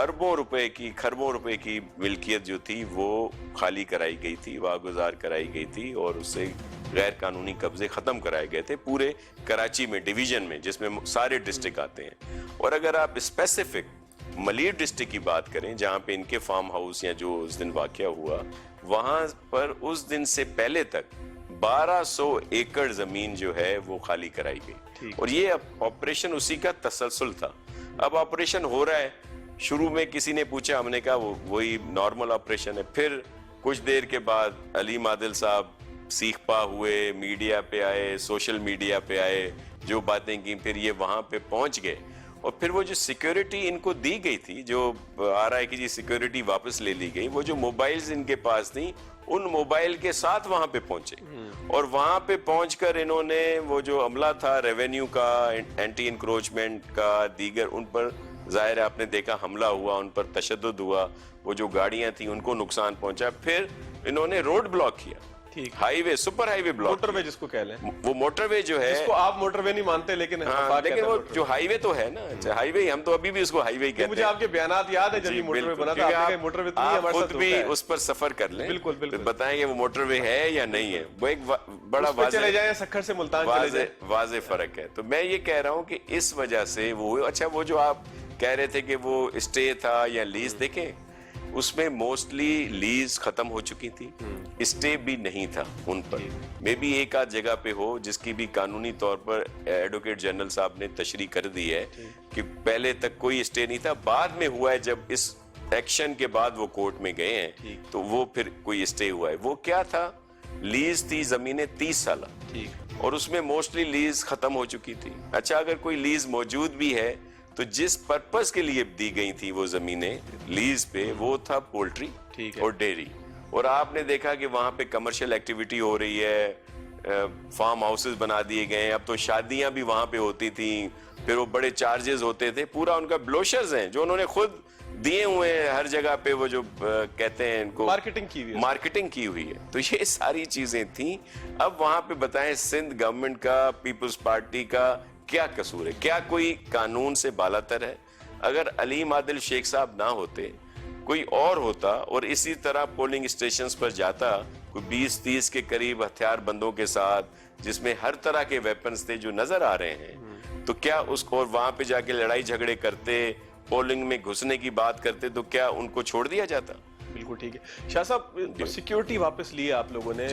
اربوں روپے کی خربوں روپے کی ملکیت جو تھی وہ خالی کرائی گئی تھی, واگزار کرائی گئی تھی, اور اس سے غیر قانونی قبضے ختم کرائے گئے تھے پورے کراچی میں, ڈویژن میں, جس میں سارے ڈسٹرکٹ آتے ہیں. اور اگر آپ اسپیسیفک ملیر ڈسٹرکٹ کی بات کریں جہاں پہ ان کے فارم ہاؤس یا جو اس دن واقعہ ہوا, وہاں پر اس دن سے پہلے تک 1200 ایکڑ زمین جو ہے وہ خالی کرائی گئی, اور یہ آپریشن اسی کا تسلسل تھا. اب آپریشن ہو رہا ہے, شروع میں کسی نے پوچھا, ہم نے کہا وہی نارمل آپریشن ہے. پھر کچھ دیر کے بعد علیم عادل صاحب سیخ پا ہوئے, میڈیا پہ آئے, سوشل میڈیا پہ آئے, جو باتیں کی, پھر یہ وہاں پہ پہنچ گئے, اور پھر وہ جو سیکیورٹی ان کو دی گئی تھی, جو آ رہا ہے کہ جی سیکیورٹی واپس لے لی گئی, وہ جو موبائلز ان کے پاس تھیں ان موبائل کے ساتھ وہاں پہ پہنچے, اور وہاں پہ پہنچ کر انہوں نے وہ جو عملہ تھا ریونیو کا, اینٹی انکروچمنٹ کا, دیگر, ان پر ظاہر ہے آپ نے دیکھا حملہ ہوا, ان پر تشدد ہوا, وہ جو گاڑیاں تھیں ان کو نقصان پہنچا. پھر انہوں نے روڈ بلاک کیا, ہائی وے, سپر ہائی وے بلاک, موٹر وے جس کو کہہ لیں, وہ موٹر وے جو ہے, جس کو آپ موٹر وے نہیں مانتے لیکن لیکن وہ جو ہائی وے تو ہے نا, ہائی وے, ہم تو ابھی بھی اس کو ہائی وے کہتے ہیں. مجھے آپ کے بیانات یاد ہے جب یہ موٹر وے بنا تھا, آپ نے کہا موٹر وے تو نہیں, ہمارے ساتھ خود بھی اس پر سفر کر لیں, بالکل بالکل, بتائیں کہ وہ موٹر وے ہے یا نہیں ہے. وہ ایک بڑا چلے جائیں سکھر سے ملتان چلے جائیں, واضح فرق ہے. تو میں یہ کہہ رہا ہوں کہ اس وجہ سے وہ, اچھا وہ جو آپ کہہ رہے تھے کہ وہ اسٹے تھا یا لیز, دیکھیں اس میں موسٹلی لیز ختم ہو چکی تھی, اسٹے بھی نہیں تھا ان پر. میں بھی ایک آدھ جگہ پہ ہو جس کی بھی قانونی طور پر ایڈوکیٹ جنرل صاحب نے تشریح کر دی ہے کہ پہلے تک کوئی اسٹے نہیں تھا, بعد میں ہوا ہے جب اس ایکشن کے بعد وہ کورٹ میں گئے ہیں تو وہ پھر کوئی اسٹے ہوا ہے. وہ کیا تھا, لیز تھی زمینیں 30 سالہ, اور اس میں موسٹلی لیز ختم ہو چکی تھی. اچھا اگر کوئی لیز موجود بھی ہے تو جس پرپس کے لیے دی گئی تھی وہ زمینیں لیز پہ, وہ تھا پولٹری اور ڈیری, اور آپ نے دیکھا کہ وہاں پہ کمرشل ایکٹیویٹی ہو رہی ہے, فارم ہاؤسز بنا دیے گئے, اب تو شادیاں بھی وہاں پہ ہوتی تھیں, پھر وہ بڑے چارجز ہوتے تھے, پورا ان کا بلوشرز ہیں جو انہوں نے خود دیے ہوئے ہیں ہر جگہ پہ, وہ جو کہتے ہیں ان کو مارکیٹنگ کی ہوئی ہے. تو یہ ساری چیزیں تھیں. اب وہاں پہ بتائیں سندھ گورنمنٹ کا, پیپلز پارٹی کا کیا قصور ہے؟ کیا کوئی قانون سے بالاتر ہے؟ اگر علیم عادل شیخ صاحب نہ ہوتے, کوئی اور ہوتا اور اسی طرح پولنگ اسٹیشنز پر جاتا, کوئی 20-30 کے قریب ہتھیار بندوں کے ساتھ, جس میں ہر طرح کے ویپنز تھے جو نظر آ رہے ہیں, تو کیا اس کو, اور وہاں پہ جا کے لڑائی جھگڑے کرتے, پولنگ میں گھسنے کی بات کرتے, تو کیا ان کو چھوڑ دیا جاتا؟ بالکل ٹھیک ہے. شاہ صاحب, سیکیورٹی واپس لی آپ لوگوں نے,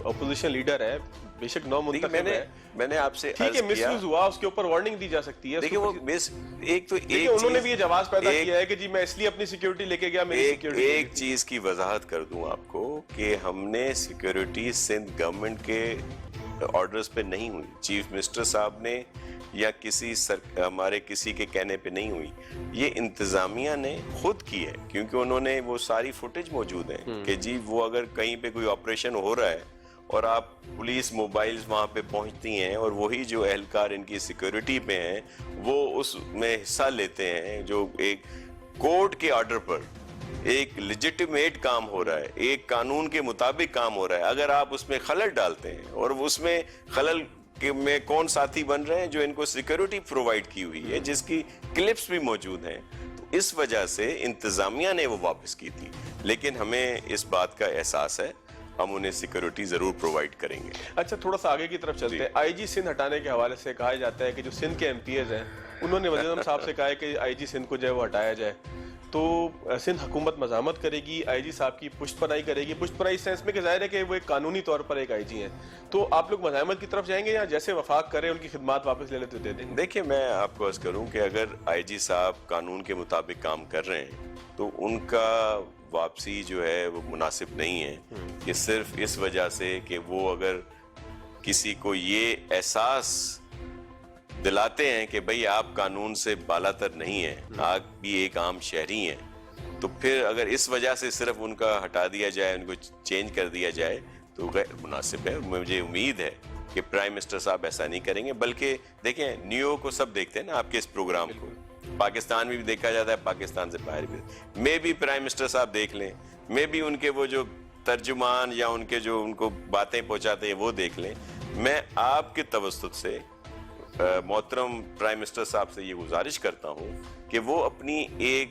اپوزیشن لیڈر ہے, بے شک نو منتخب ہے, میں نے آپ سے ٹھیک ہے مس یوز ہوا, اس کے اوپر وارننگ دی جا سکتی ہے. دیکھیں وہ ایک تو انہوں نے بھی یہ جواز پیدا کیا ہے کہ جی میں اس لیے اپنی سیکیورٹی لے کے گیا. ایک چیز کی وضاحت کر دوں آپ کو کہ ہم نے سیکیورٹی سندھ گورنمنٹ کے آرڈرز پہ نہیں ہوئی, چیف منسٹر صاحب نے یا ہمارے کسی کے کہنے پہ نہیں ہوئی, یہ انتظامیہ نے خود کی ہے, کیونکہ انہوں نے وہ ساری فوٹیج موجود ہیں کہ جی وہ اگر کہیں پہ کوئی آپریشن ہو رہا ہے اور آپ پولیس موبائلز وہاں پہ پہنچتی ہیں, اور وہی جو اہلکار ان کی سیکیورٹی پہ ہیں وہ اس میں حصہ لیتے ہیں, جو ایک کورٹ کے آرڈر پر ایک لیجٹیمیٹ کام ہو رہا ہے, ایک قانون کے مطابق کام ہو رہا ہے, اگر آپ اس میں خلل ڈالتے ہیں, اور اس میں خلل میں کون ساتھی بن رہے ہیں, جو ان کو سیکیورٹی پرووائڈ کی ہوئی ہے, جس کی کلپس بھی موجود ہیں, تو اس وجہ سے انتظامیہ نے وہ واپس کی تھی. لیکن ہمیں اس بات کا احساس ہے, ہم انہیں سیکیورٹی ضرور پرووائڈ کریں گے. اچھا تھوڑا سا آگے کی طرف چلتے ہیں. آئی جی سندھ ہٹانے کے حوالے سے کہا جاتا ہے کہ جو سندھ کے ایم پی ایز ہیں انہوں نے وزیر اعظم صاحب سے کہا ہے کہ آئی جی سندھ کو جو ہے وہ ہٹایا جائے, تو سندھ حکومت مزاحمت کرے گی, آئی جی صاحب کی پشت پناہی کرے گی. پشت پناہی اس سینس میں کہ ظاہر ہے کہ وہ ایک قانونی طور پر ایک آئی جی ہیں, تو آپ لوگ مزاحمت کی طرف جائیں گے یا جیسے وفاق کرے ان کی خدمات واپس لے لیتے دے دیں گے؟ دیکھیں میں آپ کو عرض کروں کہ اگر آئی جی صاحب قانون کے مطابق کام کر رہے ہیں تو ان کا واپسی جو ہے وہ مناسب نہیں ہے, کہ صرف اس وجہ سے کہ وہ اگر کسی کو یہ احساس دلاتے ہیں کہ بھئی آپ قانون سے بالاتر نہیں ہیں, آپ بھی ایک عام شہری ہیں, تو پھر اگر اس وجہ سے صرف ان کا ہٹا دیا جائے, ان کو چینج کر دیا جائے, تو غیر مناسب ہے. مجھے امید ہے کہ پرائم منسٹر صاحب ایسا نہیں کریں گے. بلکہ دیکھیں نیو کو سب دیکھتے ہیں نا آپ کے اس پروگرام کو, پاکستان میں بھی دیکھا جاتا ہے, پاکستان سے باہر بھی, میں بھی پرائم منسٹر صاحب دیکھ لیں, میں بھی ان کے وہ جو ترجمان یا ان کے جو ان کو باتیں پہنچاتے ہیں وہ دیکھ لیں. میں آپ کے توسط سے محترم پرائم منسٹر صاحب سے یہ گزارش کرتا ہوں کہ وہ اپنی ایک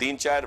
3-4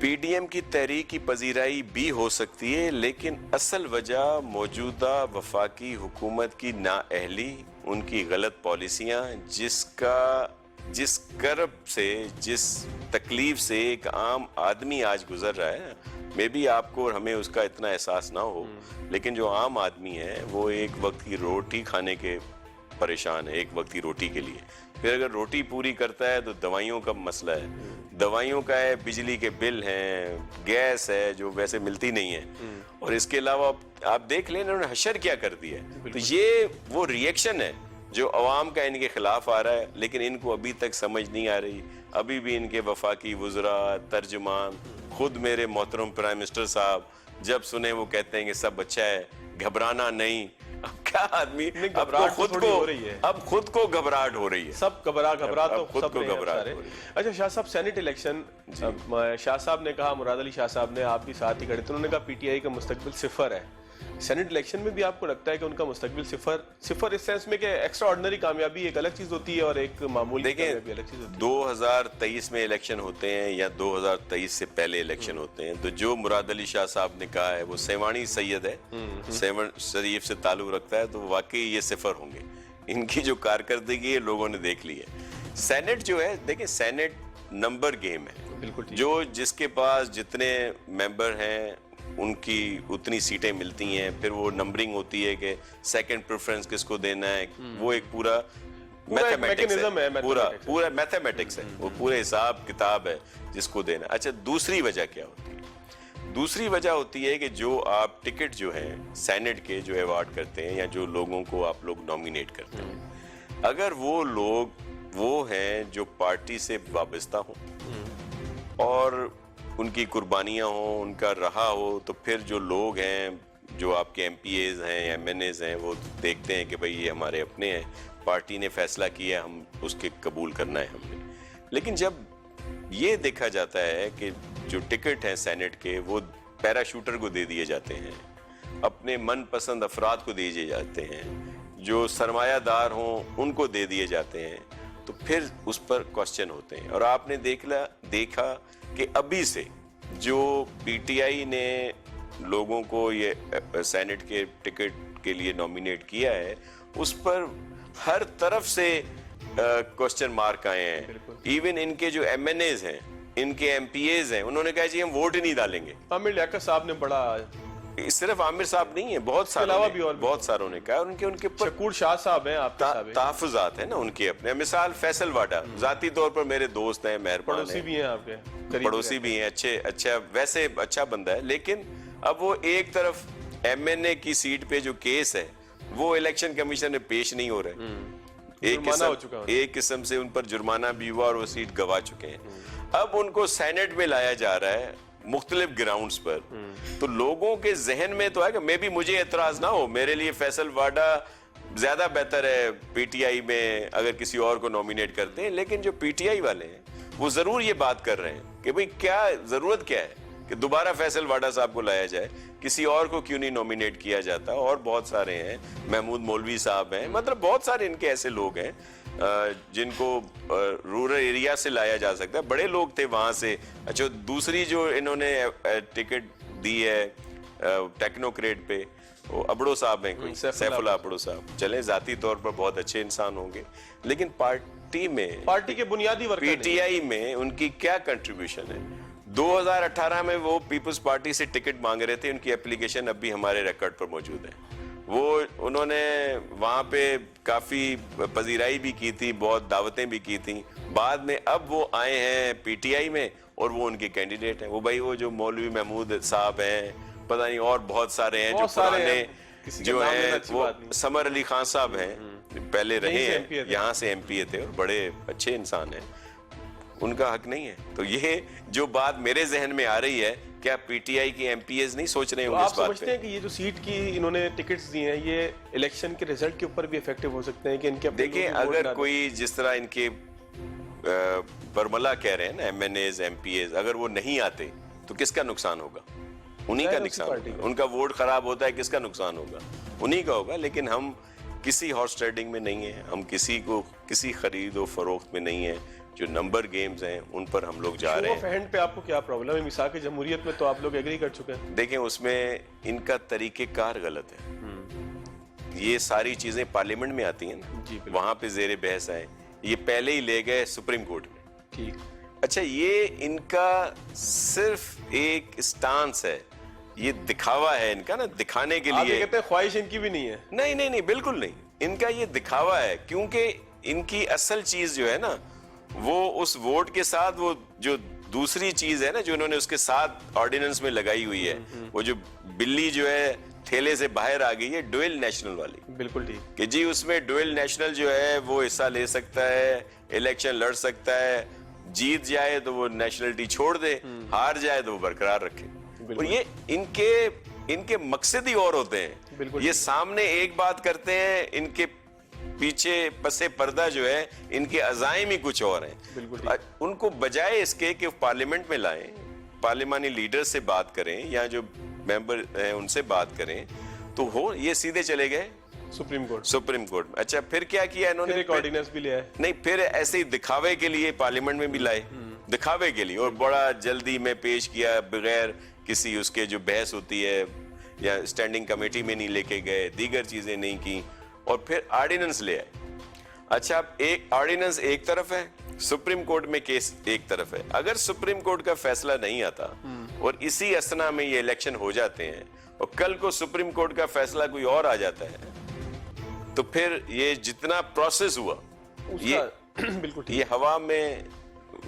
پی ڈی ایم کی تحریک کی پذیرائی بھی ہو سکتی ہے، لیکن اصل وجہ موجودہ وفاقی حکومت کی نااہلی، ان کی غلط پالیسیاں، جس کرب سے، جس تکلیف سے ایک عام آدمی آج گزر رہا ہے. میں بھی آپ کو اور ہمیں اس کا اتنا احساس نہ ہو، لیکن جو عام آدمی ہے وہ ایک وقت کی روٹی کھانے کے پریشان ہے، ایک وقت کی روٹی کے لیے. پھر اگر روٹی پوری کرتا ہے تو دوائیوں کا مسئلہ ہے، دوائیوں کا ہے، بجلی کے بل ہیں، گیس ہے جو ویسے ملتی نہیں ہے، اور اس کے علاوہ آپ دیکھ لیں انہوں نے حشر کیا کر دیا ہے. تو یہ وہ ریئیکشن ہے جو عوام کا ان کے خلاف آ رہا ہے، لیکن ان کو ابھی تک سمجھ نہیں آ رہی. ابھی بھی ان کے وفاقی وزراء، ترجمان، خود میرے محترم پرائم منسٹر صاحب جب سنیں وہ کہتے ہیں کہ سب اچھا ہے، گھبرانا نہیں. اب کیا آدمی اب خود کو گھبراہٹ ہو رہی ہے، سب گھبرا تو خود کو گھبراہٹ ہو رہی ہے. اچھا شاہ صاحب، سینٹ الیکشن، شاہ صاحب نے کہا، مراد علی شاہ صاحب نے، آپ بھی ساتھ ہی کھڑے تھے، انہوں نے کہا پی ٹی آئی کا مستقبل صفر ہے. سینٹ الیکشن میں بھی آپ کو لگتا ہے کہ ان کا مستقبل صفر اس سینس میں کہ ایکسٹرا آرڈنری کامیابی ایک الگ چیز ہوتی ہے اور ایک معمولی کامیابی الگ چیز ہوتی ہے؟ 2023 میں الیکشن ہوتے ہیں یا 2023 سے پہلے الیکشن ہوتے ہیں، تو جو مراد علی شاہ صاحب نے کہا ہے وہ سیوانی سید ہے، سیون شریف سے تعلق رکھتا ہے، تو واقعی یہ صفر ہوں گے. ان کی جو کارکردگی ہے لوگوں نے دیکھ لی ہے. سینٹ جو ہے، دیکھیں سینٹ نمبر گیم ہے، بالکل جو جس کے پاس جتنے ممبر ہیں ان کی اتنی سیٹیں ملتی ہیں، پھر وہ نمبرنگ ہوتی ہے کہ سیکنڈ پریفرنس کس کو دینا ہے، وہ ایک پورا میتھمیٹکس ہے، پورا میتھمیٹکس ہے، وہ پورے حساب کتاب ہے جس کو دینا. اچھا دوسری وجہ کیا ہوتی ہے؟ دوسری وجہ ہوتی ہے کہ جو آپ ٹکٹ جو ہیں سینٹ کے جو ایوارڈ کرتے ہیں یا جو لوگوں کو آپ لوگ نومینیٹ کرتے ہیں، اگر وہ لوگ وہ ہیں جو پارٹی سے وابستہ ہوں اور ان کی قربانیاں ہوں، ان کا رہا ہو، تو پھر جو لوگ ہیں، جو آپ کے ایم پی ایز ہیں، ایم این ایز ہیں، وہ دیکھتے ہیں کہ بھئی یہ ہمارے اپنے ہیں، پارٹی نے فیصلہ کیا، ہم اس کے قبول کرنا ہے ہم نے. لیکن جب یہ دیکھا جاتا ہے کہ جو ٹکٹ ہیں سینٹ کے وہ پیراشوٹر کو دے دیے جاتے ہیں، اپنے من پسند افراد کو دیے جاتے ہیں، جو سرمایہ دار ہوں ان کو دے دیے جاتے ہیں، تو پھر اس پر کوسچن ہوتے ہیں. اور آپ نے دیکھا کہ ابھی سے جو پی ٹی آئی نے لوگوں کو یہ سینٹ کے ٹکٹ کے لیے نومینیٹ کیا ہے، اس پر ہر طرف سے کوسچن مارک آئے ہیں. ایون ان کے جو ایم این ایز ہیں، ان کے ایم پی ایز ہیں، انہوں نے کہا جی ہم ووٹ ہی نہیں ڈالیں گے. عامر لیاقت صاحب نے بڑا، صرف عامر صاحب نہیں ہے، بہت ساروں نے کہا. ان کے شکور شاہ صاحب ہیں، آپ کے تحفظات ہیں نا ان کے اپنے. مثال فیصل واڈا ذاتی طور پر میرے دوست ہیں، مہربان ہیں، پڑوسی بھی ہیں، آپ کے پڑوسی بھی ہیں، اچھا ویسے اچھا بندہ ہے. لیکن اب وہ ایک طرف ایم این اے کی سیٹ پہ جو کیس ہے وہ الیکشن کمیشن میں پیش نہیں ہو رہے، ایک قسم سے ان پر جرمانہ بھی ہوا اور وہ سیٹ گوا چکے ہیں. اب ان کو سینٹ میں لایا جا رہا ہے مختلف گراؤنڈز پر. تو لوگوں کے ذہن میں تو ہے کہ میں بھی، مجھے اعتراض نہ ہو، میرے لیے فیصل واڈا زیادہ بہتر ہے پی ٹی آئی میں اگر کسی اور کو نومینیٹ کرتے ہیں. لیکن جو پی ٹی آئی والے ہیں وہ ضرور یہ بات کر رہے ہیں کہ بھئی کیا ضرورت کیا ہے کہ دوبارہ فیصل واڈا صاحب کو لایا جائے، کسی اور کو کیوں نہیں نومینیٹ کیا جاتا. اور بہت سارے ہیں، محمود مولوی صاحب ہیں، مطلب بہت سارے ان کے ایسے لوگ ہیں جن کو رورل ایریا سے لایا جا سکتا ہے. بڑے لوگ تھے وہاں سے. اچھا دوسری جو انہوں نے ٹکٹ دی ہے ٹیکنوکریٹ پہ، وہ ابڑو صاحب ہیں، کوئی سیف اللہ ابڑو صاحب. چلیں ذاتی طور پر بہت اچھے انسان ہوں گے، لیکن پارٹی کے بنیادی ورکر، پی ٹی آئی میں ان کی کیا کنٹریبیوشن ہے؟ 2018 میں وہ پیپلز پارٹی سے ٹکٹ مانگ رہے تھے، ان کی اپلیکیشن اب بھی ہمارے ریکارڈ پر موجود ہے. وہ انہوں نے وہاں پہ کافی پذیرائی بھی کی تھی، بہت دعوتیں بھی کی تھیں. بعد میں اب وہ آئے ہیں پی ٹی آئی میں اور وہ ان کے کینڈیڈیٹ ہیں. وہ بھائی وہ جو مولوی محمود صاحب ہیں، پتہ نہیں اور بہت سارے ہیں جو پرانے جو ہیں، وہ سمر علی خان صاحب ہیں، پہلے رہے ہیں یہاں سے ایم پی اے تھے اور بڑے اچھے انسان ہیں. ان کا حق نہیں ہے. تو یہ جو بات میرے ذہن میں آ رہی ہے، کیا پی ٹی آئی کے ایم پی ایز نہیں سوچ رہے ہوں گے اس بات پہ؟ آپ سمجھتے ہیں کہ یہ جو سیٹ کی انہوں نے ٹکٹس دی ہیں یہ الیکشن کے ریزلٹ کے اوپر بھی افیکٹو ہو سکتے ہیں کہ ان کے؟ دیکھیں اگر کوئی جس طرح ان کے برملا کہہ رہے ہیں نا، MNAs, MPAs, اگر وہ نہیں آتے تو کس کا نقصان ہوگا؟ انہی کا نقصان ہوگا. ان کا ووٹ خراب ہوتا ہے، کس کا نقصان ہوگا؟ انہی کا ہوگا. لیکن ہم کسی ہارس ٹریڈنگ میں نہیں ہیں، ہم کسی خرید و فروخت میں نہیں ہیں. جو نمبر گیمز ہیں ان پر ہم لوگ جا رہے ہیں. ہینڈ پہ آپ کو کیا پرابلم ہے؟ میثاق جمہوریت میں تو آپ لوگ ایگری کر چکے ہیں. دیکھیں اس میں ان کا طریقہ کار غلط ہے. یہ ساری چیزیں پارلیمنٹ میں آتی ہیں نا, وہاں پہ زیر بحث آئے, یہ پہلے ہی لے گئے سپریم کورٹ میں. ٹھیک. اچھا یہ ان کا صرف ایک اسٹانس ہے, یہ دکھاوا ہے ان کا نا, دکھانے کے لیے. کہتے ہیں خواہش ان کی بھی نہیں ہے. نہیں بالکل نہیں, ان کا یہ دکھاوا ہے, کیونکہ ان کی اصل چیز جو ہے نا وہ اس ووٹ کے ساتھ وہ جو دوسری چیز ہے نا جو انہوں نے اس کے ساتھ آرڈیننس میں لگائی ہوئی ہے, وہ جو بلی جو ہے تھیلے سے باہر آ گئی ہے, ڈویل نیشنل والی. بالکل ٹھیک کہ جی اس میں ڈویل نیشنل جو ہے وہ حصہ لے سکتا ہے, الیکشن لڑ سکتا ہے, جیت جائے تو وہ نیشنلٹی چھوڑ دے, ہار جائے تو وہ برقرار رکھے. اور یہ ان کے مقصد ہی اور ہوتے ہیں. یہ سامنے ایک بات کرتے ہیں, ان کے پیچھے پسے پردہ جو ہے ان کے عزائم ہی کچھ اور ہیں. ان کو بجائے اس کے کہ پارلیمنٹ میں لائیں, پارلیمانی لیڈر سے بات کریں یا جو ممبر ہیں ان سے بات کریں, تو ہو یہ سیدھے چلے گئے سپریم کورٹ میں. اچھا پھر کیا کیا انہوں نے؟ ایک آرڈیننس بھی لیا ہے. نہیں, پھر ایسے ہی دکھاوے کے لیے پارلیمنٹ میں بھی لائے, دکھاوے کے لیے, اور بڑا جلدی میں پیش کیا بغیر کسی اس کے جو بحث ہوتی ہے, یا اسٹینڈنگ کمیٹی میں نہیں لے کے گئے, دیگر چیزیں نہیں کی, اور پھر آرڈیننس لے آئے. اچھا ایک آرڈیننس ایک طرف ہے, سپریم کورٹ میں کیس ایک طرف ہے. اگر سپریم کورٹ کا فیصلہ نہیں آتا اور اسی اسنا میں یہ الیکشن ہو جاتے ہیں, اور کل کو سپریم کورٹ کا فیصلہ کوئی اور آ جاتا ہے, تو پھر یہ جتنا پروسیس ہوا یہ ہوا میں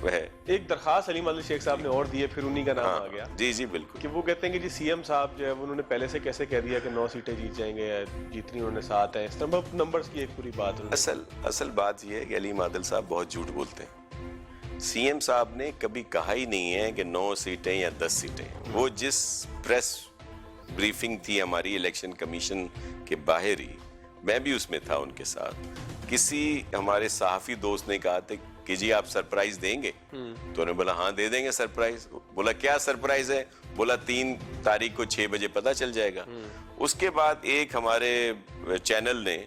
ہے. ایک درخواست حلیم عادل شیخ صاحب نے اور دی ہے, پھر انہی کا نام آ گیا. جی بالکل, کہ وہ کہتے ہیں کہ جی سی ایم صاحب جو ہے انہوں نے پہلے سے کیسے کہہ دیا کہ 9 سیٹیں جیت جائیں گے, جتنی انہوں نے 7 ہیں, اس طرح نمبرز کی ایک پوری بات. اصل بات یہ ہے کہ حلیم عادل صاحب بہت جھوٹ بولتے ہیں. سی ایم صاحب نے کبھی کہا ہی نہیں ہے کہ 9 سیٹیں یا 10 سیٹیں. وہ جس پریس بریفنگ تھی ہماری الیکشن کمیشن کے باہر ہی, میں بھی اس میں تھا ان کے ساتھ, کسی ہمارے صحافی دوست نے کہا تھا کہ جی آپ سرپرائز دیں گے, تو انہوں نے بولا ہاں دے دیں گے سرپرائز. بولا کیا سرپرائز ہے؟ بولا 3 تاریخ کو 6 بجے پتہ چل جائے گا. اس کے بعد ایک ہمارے چینل نے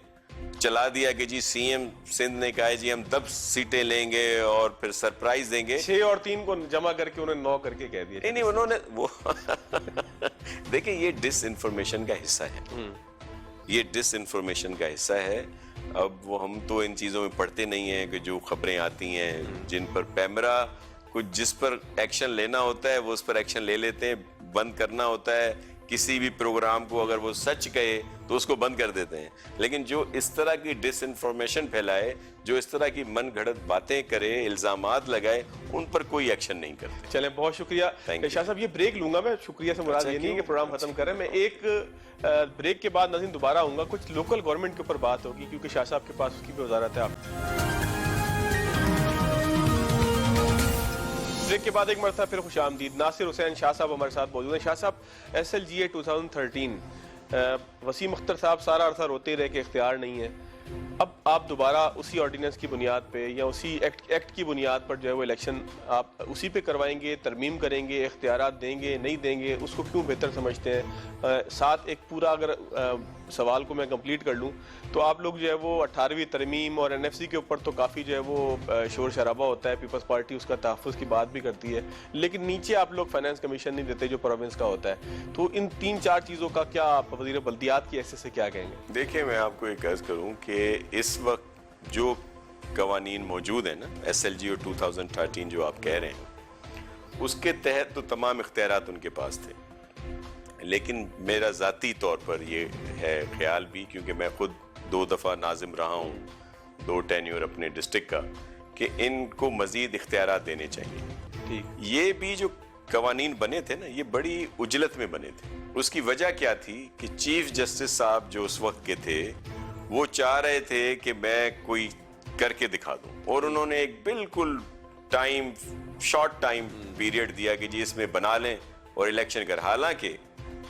چلا دیا کہ جی سی ایم سندھ نے کہا ہے جی ہم 10 سیٹیں لیں گے اور پھر سرپرائز دیں گے. 6 اور 3 کو جمع کر کے انہوں نے 9 کر کے کہہ دیا. نہیں انہوں نے وہ دیکھیں یہ ڈس انفارمیشن کا حصہ ہے, یہ ڈس انفارمیشن کا حصہ ہے. اب وہ ہم تو ان چیزوں میں پڑھتے نہیں ہیں کہ جو خبریں آتی ہیں جن پر پیمرا کچھ جس پر ایکشن لینا ہوتا ہے وہ اس پر ایکشن لے لیتے ہیں, بند کرنا ہوتا ہے کسی بھی پروگرام کو, اگر وہ سچ کہے تو اس کو بند کر دیتے ہیں. لیکن جو اس طرح کی ڈس انفارمیشن پھیلائے, جو اس طرح کی من گھڑت باتیں کرے, الزامات لگائے, ان پر کوئی ایکشن نہیں کرتے. چلیں بہت شکریہ شاہ صاحب. یہ بریک لوں گا میں, شکریہ سے مراد یہ نہیں کہ پروگرام ختم کریں. میں ایک بریک کے بعد ناظرین دوبارہ آؤں گا, کچھ لوکل گورنمنٹ کے اوپر بات ہوگی کیونکہ شاہ صاحب کے پاس اس کی بھی وزارت ہے. بریک کے بعد ایک مرتبہ پھر خوش آمدید. ناصر حسین شاہ صاحب ہمارے ساتھ موجود ہیں. شاہ صاحب SLGA 2013 وسیم اختر صاحب سارا عرصہ روتے رہے کہ اختیار نہیں ہے, اب آپ دوبارہ اسی آرڈیننس کی بنیاد پہ یا اسی ایکٹ کی بنیاد پر جو ہے وہ الیکشن آپ اسی پہ کروائیں گے, ترمیم کریں گے, اختیارات دیں گے نہیں دیں گے, اس کو کیوں بہتر سمجھتے ہیں؟ ساتھ ایک پورا اگر سوال کو میں کمپلیٹ کر لوں تو آپ لوگ جو ہے وہ 18ویں ترمیم اور NFC کے اوپر تو کافی جو ہے وہ شور شرابہ ہوتا ہے, پیپلز پارٹی اس کا تحفظ کی بات بھی کرتی ہے, لیکن نیچے آپ لوگ فائنانس کمیشن نہیں دیتے جو پروونس کا ہوتا ہے. تو ان 3-4 چیزوں کا کیا آپ وزیر بلدیات کی حیثیت سے کیا کہیں گے؟ دیکھیں میں آپ کو ایک عرض کروں کہ اس وقت جو قوانین موجود ہیں نا SLGA 2013 جو آپ کہہ رہے ہیں, اس کے تحت تو تمام اختیارات ان کے پاس تھے. لیکن میرا ذاتی طور پر یہ ہے خیال بھی, کیونکہ میں خود 2 دفعہ ناظم رہا ہوں, 2 ٹینیور اپنے ڈسٹرکٹ کا, کہ ان کو مزید اختیارات دینے چاہیے. یہ بھی جو قوانین بنے تھے نا یہ بڑی عجلت میں بنے تھے. اس کی وجہ کیا تھی کہ چیف جسٹس صاحب جو اس وقت کے تھے وہ چاہ رہے تھے کہ میں کوئی کر کے دکھا دوں, اور انہوں نے ایک بالکل شارٹ ٹائم پیریڈ دیا کہ جی اس میں بنا لیں اور الیکشن کر. حالانکہ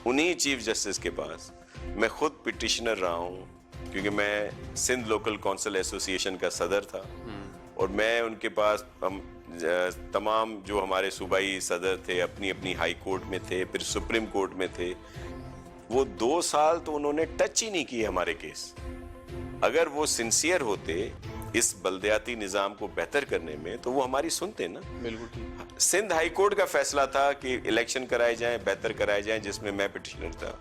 انہی چیف جسٹس کے پاس میں خود پٹیشنر رہا ہوں, کیونکہ میں سندھ لوکل کونسل ایسوسی ایشن کا صدر تھا, اور میں ان کے پاس تمام جو ہمارے صوبائی صدر تھے اپنی اپنی ہائی کورٹ میں تھے, پھر سپریم کورٹ میں تھے. وہ 2 سال تو انہوں نے ٹچ ہی نہیں کیے ہمارے کیس. اگر وہ سنسیئر ہوتے اس بلدیاتی نظام کو بہتر کرنے میں تو وہ ہماری سنتے نا. بالکل ٹھیک. سندھ ہائی کورٹ کا فیصلہ تھا کہ الیکشن کرائے جائیں, بہتر کرائے جائیں, جس میں میں پٹیشنر تھا.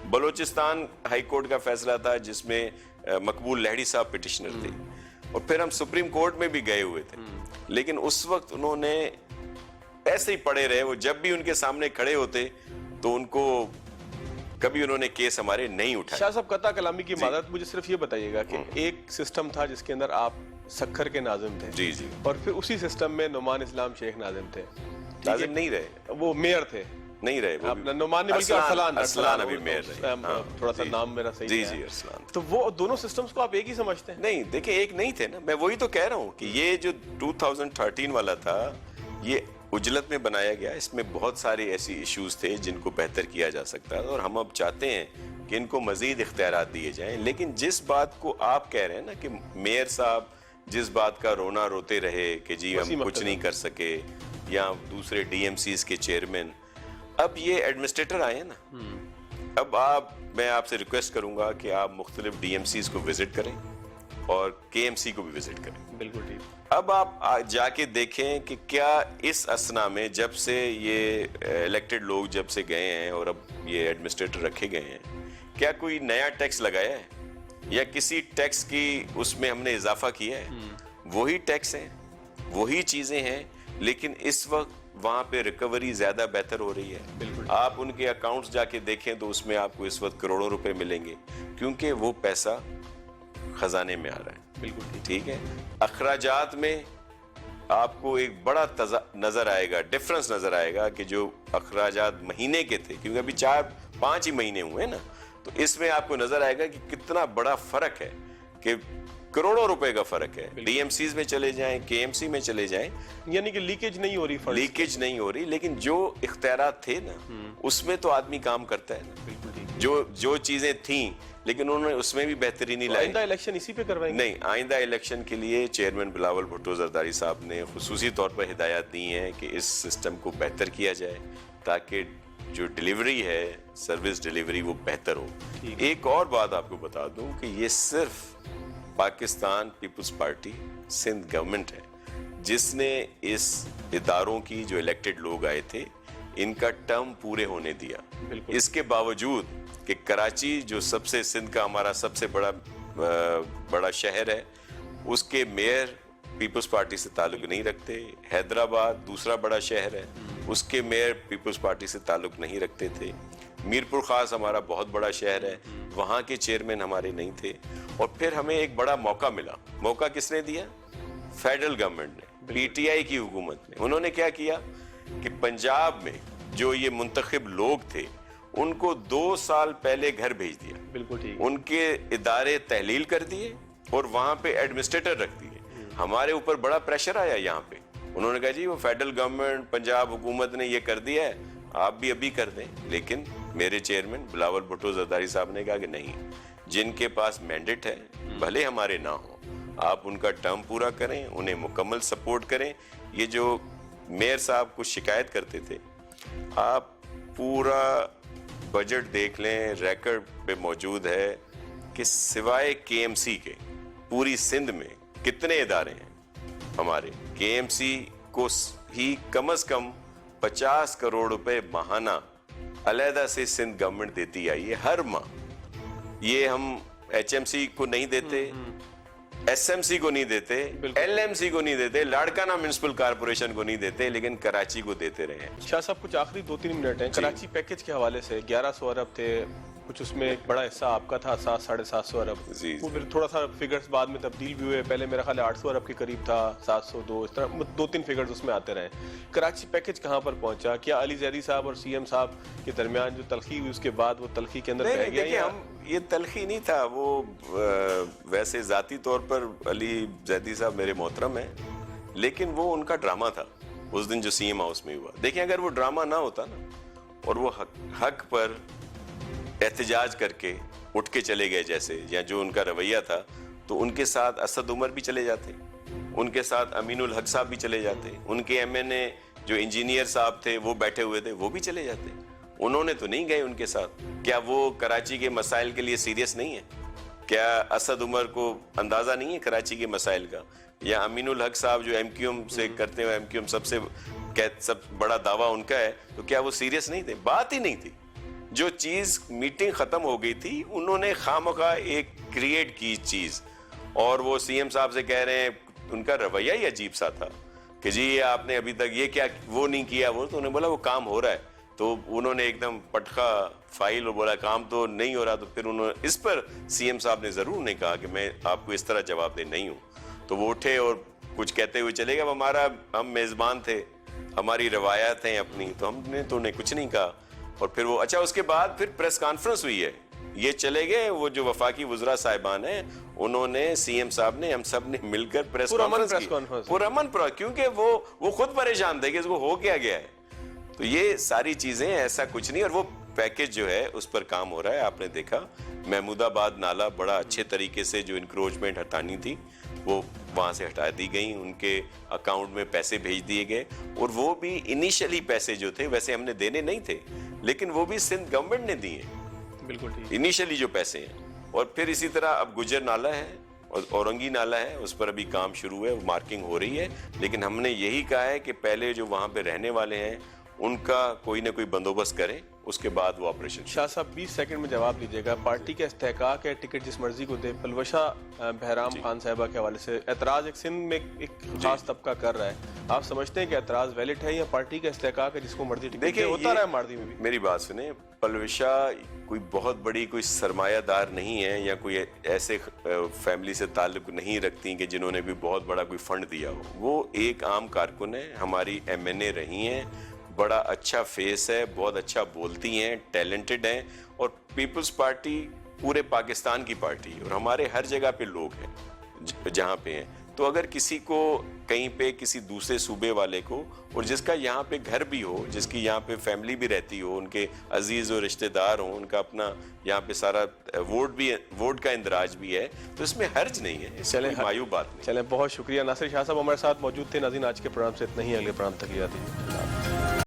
بلوچستان ہائی کورٹ کا فیصلہ تھا جس میں مقبول لہڑی صاحب پٹیشنر تھے. اور پھر ہم سپریم کورٹ میں بھی گئے ہوئے تھے, لیکن اس وقت انہوں نے ایسے ہی پڑے رہے. وہ جب بھی ان کے سامنے کھڑے ہوتے تو ان کو کبھی انہوں نے کیس ہمارے نہیں اٹھائے. شاہ صاحب قطع کلامی کی معذرت, مجھے صرف یہ بتائیے گا کہ ایک سسٹم تھا جس کے اندر آپ سکھر کے ناظم تھے, جی جی, اور پھر اسی سسٹم میں نعمان اسلام شیخ ناظم تھے. لازم نہیں رہے, وہ میئر تھے, نہیں رہے وہ بھی. نعمان نے بلکہ ارسلان ابھی میئر رہے, تھوڑا سا نام میرا صحیح جی ہے. جی ارسلان. تو وہ دونوں سسٹمز کو آپ ایک ہی سمجھتے ہیں؟ نہیں دیکھیں, ایک نہیں تھے نا, میں وہی تو کہہ رہا ہوں کہ یہ جو 2013 والا تھا یہ اجلت میں بنایا گیا. اس میں بہت سارے ایسی ایشوز تھے جن کو بہتر کیا جا سکتا ہے, اور ہم اب چاہتے ہیں کہ ان کو مزید اختیارات دیے جائیں. لیکن جس بات کو آپ کہہ رہے ہیں نا کہ میئر صاحب جس بات کا رونا روتے رہے کہ جی ہم کچھ نہیں کر سکے, یا دوسرے ڈی ایم سیز کے چیئرمین, اب یہ ایڈمنسٹریٹر آئے ہیں نا, اب میں آپ سے ریکویسٹ کروں گا کہ آپ مختلف ڈی ایم سیز کو وزٹ کریں اور کے ایم سی کو بھی وزٹ کریں. بالکل ٹھیک. اب آپ جا کے دیکھیں کہ کیا اس اسنا میں جب سے یہ الیکٹڈ لوگ جب سے گئے ہیں اور اب یہ ایڈمنسٹریٹر رکھے گئے ہیں, کیا کوئی نیا ٹیکس لگایا ہے یا کسی ٹیکس کی اس میں ہم نے اضافہ کیا ہے؟ وہی ٹیکس ہیں, وہی چیزیں ہیں, لیکن اس وقت وہاں پہ ریکوری زیادہ بہتر ہو رہی ہے. آپ ان کے اکاؤنٹس جا کے دیکھیں تو اس میں آپ کو اس وقت کروڑوں روپے ملیں گے, کیونکہ وہ پیسہ خزانے میں آ رہا ہے. بالکل ٹھیک ہے. اخراجات میں آپ کو ایک بڑا نظر آئے گا, ڈفرنس نظر آئے گا کہ جو اخراجات مہینے کے تھے, کیونکہ ابھی 4-5 ہی مہینے ہوئے نا, تو اس میں آپ کو نظر آئے گا کہ کتنا بڑا فرق ہے, کہ کروڑوں روپے کا فرق ہے. ڈی ایم سیز میں چلے جائیں, کے ایم سی میں چلے جائیں, یعنی کہ لیکیج نہیں ہو رہی, لیکیج نہیں ہو رہی. لیکن جو اختیارات تھے نا اس میں تو آدمی کام کرتا ہے نا. بالکل ٹھیک. جو چیزیں تھیں لیکن انہوں نے اس میں بھی بہتری نہیں لائی. آئندہ الیکشن اسی پہ کروائیں گے؟ نہیں, آئندہ الیکشن کے لیے چیئرمین بلاول بھٹو زرداری صاحب نے خصوصی طور پر ہدایات دی ہیں کہ اس سسٹم کو بہتر کیا جائے تاکہ جو ڈیلیوری ہے, سروس ڈیلیوری, وہ بہتر ہو. ایک اور بات آپ کو بتا دوں کہ یہ صرف پاکستان پیپلز پارٹی سندھ گورنمنٹ ہے جس نے اس اداروں کی جو الیکٹڈ لوگ آئے تھے ان کا ٹرم پورے ہونے دیا. اس کے باوجود کہ کراچی جو سب سے سندھ کا ہمارا سب سے بڑا شہر ہے, اس کے میئر پیپلز پارٹی سے تعلق نہیں رکھتے. حیدرآباد دوسرا بڑا شہر ہے, اس کے میئر پیپلز پارٹی سے تعلق نہیں رکھتے تھے. میرپور خاص ہمارا بہت بڑا شہر ہے, وہاں کے چیئرمین ہمارے نہیں تھے. اور پھر ہمیں ایک بڑا موقع ملا. موقع کس نے دیا؟ فیڈرل گورنمنٹ نے, پی ٹی آئی کی حکومت نے. انہوں نے کیا کیا کہ پنجاب میں جو یہ منتخب لوگ تھے ان کو 2 سال پہلے گھر بھیج دیا. بالکل ٹھیک. ان کے ادارے تحلیل کر دیے اور وہاں پہ ایڈمنسٹریٹر رکھ دیے. ہمارے اوپر بڑا پریشر آیا یہاں پہ. انہوں نے کہا جی وہ فیڈرل گورنمنٹ پنجاب حکومت نے یہ کر دیا ہے, آپ بھی ابھی کر دیں. لیکن میرے چیئرمین بلاول بھٹو زرداری صاحب نے کہا کہ نہیں, جن کے پاس مینڈیٹ ہے بھلے ہمارے نہ ہو, آپ ان کا ٹرم پورا کریں, انہیں مکمل سپورٹ کریں. یہ جو میئر صاحب کو شکایت کرتے تھے, آپ پورا بجٹ دیکھ لیں, ریکارڈ پہ موجود ہے کہ سوائے کے ایم سی کے پوری سندھ میں کتنے ادارے ہیں ہمارے. کے ایم سی کو ہی کم از کم 50 کروڑ روپے ماہانہ علیحدہ سے سندھ گورنمنٹ دیتی آئی ہے ہر ماہ. یہ ہم ایچ ایم سی کو نہیں دیتے, ایس ایم سی کو نہیں دیتے, ایل ایم سی کو نہیں دیتے, لاڑکانہ میونسپل کارپوریشن کو نہیں دیتے, لیکن کراچی کو دیتے رہے ہیں. شاہ صاحب کچھ آخری 2-3 منٹ ہیں. کراچی پیکج کے حوالے سے 1100 ارب تھے, کچھ اس میں ایک بڑا حصہ آپ کا تھا 700-750 ارب. وہ پھر تھوڑا سا فگرز بعد میں تبدیل بھی ہوئے. پہلے میرا خیال ہے 800 ارب کے قریب تھا, 702, اس طرح 2-3 فگرز اس میں آتے رہے. کراچی پیکج کہاں پر پہنچا؟ کیا علی زیدی صاحب اور سی ایم صاحب کے درمیان جو تلخی ہوئی اس کے بعد وہ تلخی کے اندر رہ گیا؟ دیکھیں, ہم یہ تلخی نہیں تھا, وہ ویسے ذاتی طور پر علی زیدی صاحب میرے محترم ہیں, لیکن وہ ان کا ڈرامہ تھا اس دن جو سی ایم ہاؤس میں ہوا. دیکھیں اگر وہ ڈرامہ نہ ہوتا نا اور وہ حق پر احتجاج کر کے اٹھ کے چلے گئے جیسے, یا جو ان کا رویہ تھا, تو ان کے ساتھ اسد عمر بھی چلے جاتے, ان کے ساتھ امین الحق صاحب بھی چلے جاتے, ان کے ایم این اے جو انجینئر صاحب تھے وہ بیٹھے ہوئے تھے وہ بھی چلے جاتے. انہوں نے تو نہیں گئے ان کے ساتھ. کیا وہ کراچی کے مسائل کے لیے سیریس نہیں ہے؟ کیا اسد عمر کو اندازہ نہیں ہے کراچی کے مسائل کا؟ یا امین الحق صاحب جو ایم کیو ایم سے کرتے ہیں، ایم کیو ایم سب بڑا دعویٰ ان کا ہے، تو کیا وہ سیریس نہیں تھے؟ بات ہی نہیں تھی. جو چیز میٹنگ ختم ہو گئی تھی انہوں نے خواہ ایک کریٹ کی چیز، اور وہ سی ایم صاحب سے کہہ رہے ہیں، ان کا رویہ ہی عجیب سا تھا کہ جی آپ نے ابھی تک یہ کیا وہ نہیں کیا، وہ تو انہوں نے بولا وہ کام ہو رہا ہے. تو انہوں نے ایک دم پٹخا فائل اور بولا کام تو نہیں ہو رہا. تو پھر انہوں نے اس پر سی ایم صاحب نے ضرور نہیں کہا کہ میں آپ کو اس طرح جواب دے نہیں ہوں. تو وہ اٹھے اور کچھ کہتے ہوئے چلے گئے. ہم میزبان تھے، ہماری روایات ہیں اپنی، تو ہم نے تو انہیں کچھ نہیں کہا. اور پھر وہ اچھا اس کے بعد پھر پریس کانفرنس ہوئی ہے، یہ چلے گئے وہ جو وفاقی وزراء صاحبان ہیں، انہوں نے سی ایم صاحب نے ہم سب نے مل کر پریس کانفرنس کی، پرامن کیونکہ وہ خود پریشان تھے کہ اس کو ہو کیا گیا ہے. تو یہ ساری چیزیں ایسا کچھ نہیں. اور وہ پیکج جو ہے اس پر کام ہو رہا ہے. آپ نے دیکھا محمود آباد نالہ بڑا اچھے طریقے سے جو انکروچمنٹ ہٹانی تھی وہ وہاں سے ہٹا دی گئی، ان کے اکاؤنٹ میں پیسے بھیج دیے گئے. اور وہ بھی انیشلی پیسے جو تھے ویسے ہم نے دینے نہیں تھے، لیکن وہ بھی سندھ گورنمنٹ نے دیے بالکل انیشلی جو پیسے ہیں. اور پھر اسی طرح اب گجر نالہ ہے اور اورنگی نالہ ہے، اس پر ابھی کام شروع ہے، مارکنگ ہو رہی ہے. لیکن ہم نے یہی کہا ہے کہ پہلے جو وہاں پہ رہنے والے ہیں ان کا کوئی نہ کوئی بندوبست کریں، اس کے بعد وہ آپریشن. شاہ صاحب 20 سیکنڈ میں جواب دیجیے گا. پارٹی کا استحقاق ہے ٹکٹ جس مرضی کو دے. پلوشہ بہرام خان صاحبہ کے حوالے سے اعتراض ایک سندھ میں ایک خاص طبقہ کر رہا ہے، آپ سمجھتے ہیں کہ اعتراض ویلڈ ہے یا پارٹی کا استحقاق ہے جس کو مرضی ٹکٹ دے؟ ہوتا رہا ہے ماردی میں بھی. میری بات سنیں، پلوشہ کوئی بہت بڑی کوئی سرمایہ دار نہیں ہے یا کوئی ایسے فیملی سے تعلق نہیں رکھتی کہ جنہوں نے بھی بہت بڑا کوئی فنڈ دیا ہو. وہ ایک عام کارکن ہے، ہماری ایم این اے رہی ہیں، بڑا اچھا فیس ہے، بہت اچھا بولتی ہیں، ٹیلنٹڈ ہیں. اور پیپلز پارٹی پورے پاکستان کی پارٹی ہے اور ہمارے ہر جگہ پہ لوگ ہیں جہاں پہ ہیں. تو اگر کسی کو کہیں پہ کسی دوسرے صوبے والے کو، اور جس کا یہاں پہ گھر بھی ہو، جس کی یہاں پہ فیملی بھی رہتی ہو، ان کے عزیز و رشتہ دار ہوں، ان کا اپنا یہاں پہ سارا ووٹ کا اندراج بھی ہے، تو اس میں حرج نہیں ہے، اس میں کوئی مایوب بات نہیں. چلیں بہت شکریہ. ناصر شاہ صاحب ہمارے ساتھ موجود تھے. ناظرین آج کے پروگرام سے اتنا ہی، اگلے پروگرام تک اجازت دیجیے.